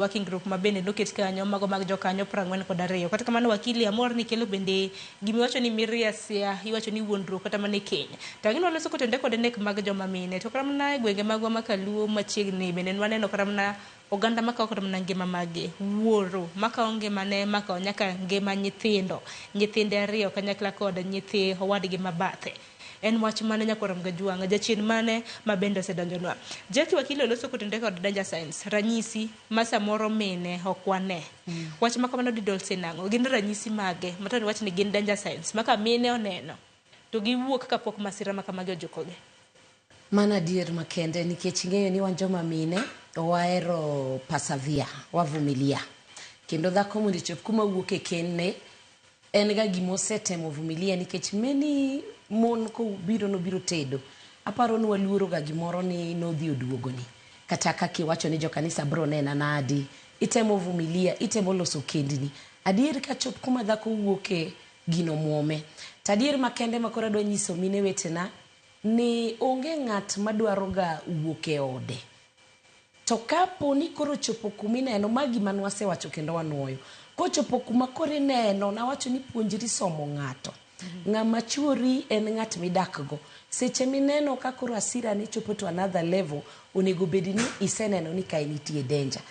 working group mabende noket kanyo mago mag jokanyo 42 kata kamano wakili amor ni kelo bende gimiwacho ni miriasia iwacho ni wuondruok kata mane Kenya tangino loso kotende kod nek mag joma mine to karamna gwenge magwa makaluo machiegni bende waneno karamna oganda makaw karamna ngima mage wuoro makaw ngimane makaw nyaka ngima nyithinde ariyo kanyakla kod nyithi owadgi mabathe en wach mane nyakoram Gajwanga jachien mane mabende osedonjonwa Jackie wakili loso kotende kod danger signs ranyisi masa moro mine okwane wach makamano didolse nango gin ranyisi mage matani wach ni gin danger signs maka mine oneno to giwuok kapok masira makamage ojokoge mana dier makende nikech ng'eyo ni wan joma mine waero pasavia wavumilia kendo dhako mondo chop kuma wuok e kenne en ga gimosetemo vumilia nikech meni mon ko nobiro tedo aparo ni waluoro ga gimoro ni nodhi oduogoni kata kaki wacho ni jokanisa bro nena nadi itemo vumilia itemo loso kendini adier ka chop kuma dhako wuoke gino muome tadier makende makora do nyiso mine wetena ni onge ng'at madwaro ga wuoke ode to kapo ni koro chopo kumineno magi manwase wacho kendo wanuoyo kochopo kuma kore neno na wacho ni puonjri somo ng'ato ng'ama chuori en ng'at midakgo seche mineno ka koro asira ni chopo to another level onego bedi ni iseneno ni kai nitie danger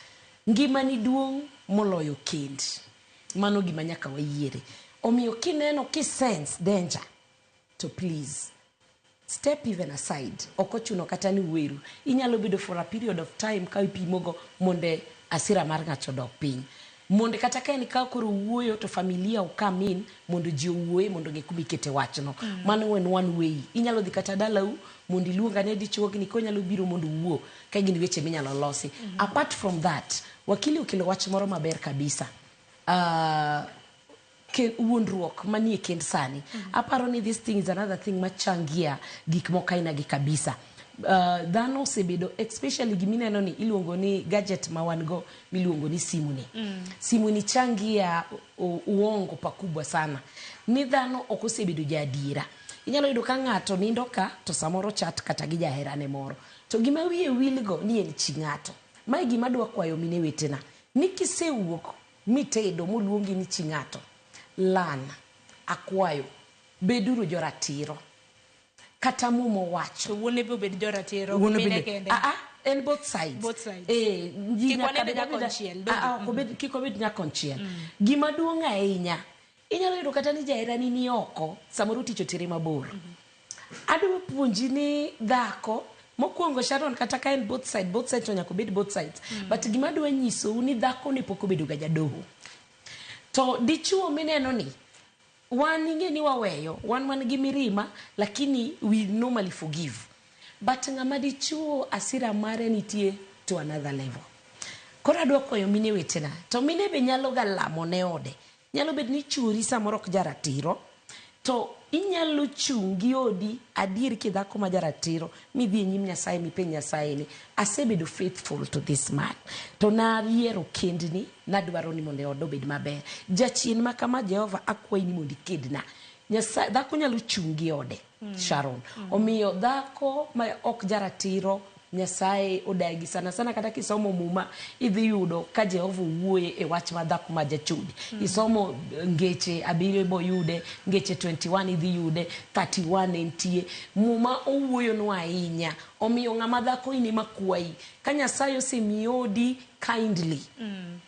ngima ni duong moloyo kend mano gima nyaka wayiere omiyo kineno sense danger to please step even aside okochuno kata ni weru inyalo bedo for a period of time ka ipimogo monde asira mar ng'ato dok piny monde kata ka en ka koro wuoyo to familia okamin mondo ji owuoye mondo gekubikete wachno mano en one way inyalo dhi kata dalau mondo iluonga ne dichuogni konyalo biro mondo wuo ka gin weche minyalo losi apart from that wakili okelo wach moro maber kabisa wuondruok manie kend sani aparo ni this thing is another thing machangia gik mokaina gi kabisa dhano osebedo especially gimineno ni iluongo ni gadget ma wan go miluongo ni simuni changia uongo pakubwa sana ni dhano ok osebedo jaadiera inyalo yudo ka ng'ato nindo ka to samoro chat kata gi jaherane moro to gima wiye wilgo ni en chi ng'ato mai gima dwa kwayo mine wetena ni kisewuok mitedo moluongi ni chi ng'ato lan akwayo beduru joratiro kata mumo wacho wuone be bed joratiro mine kende en both sides kiko bed nyakonchiel gima duong' ahinya inyalo yudo kata ni jaherani ni oko samoro tich otere mabor adwa puonji ni dhako mokwongo Sharon kata ka en both sides to nyaka bed both sides but gima dwa nyisou ni dhako ne pok obedo ga jadoho to dichuo mineno ni wan ing'e ni waweyo wan gi mirima lakini we normally forgive but ng'ama dichuo asira mare nitie to another level koro adwa kwayo mine wetena to mine be nyalo ga lamo ne ode nyalo bed ni chuori samoro ok jaratiro to inyalo chungi odi adier kidhako ma jaratiro midhi nyim Nyasaye mipenj Nyasaye ni asebedo faithful to this man to nariero kendni nadwaro ni mondo odo bed maber jachien ma kama Jehova akwayi ni mondo ikedna Nyasaye dhako nyalo chungi ode Sharon omiyo dhako ma ok jaratiro Nyasaye odagi sana kata kisomo muma idhi yudo ka Jehova wuoye e wach ma dhako ma jachudi isomo ngeche 7 boyude ngeche 21 idhi yude 31 entie muma owuoyo no ahinya omiyo ng'ama dhako ini makwayi ka Nyasaye osemiodi kindly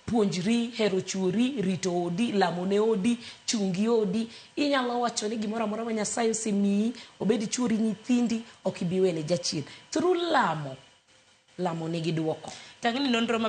puonjri hero chuori rito odi lamone odi chungi odi inyalo wacho ni gimoro amora ma Nyasaye osemiyi obedi chuori nyithindi ok ibiwene jachien through lamo nigi duoko tangni nonro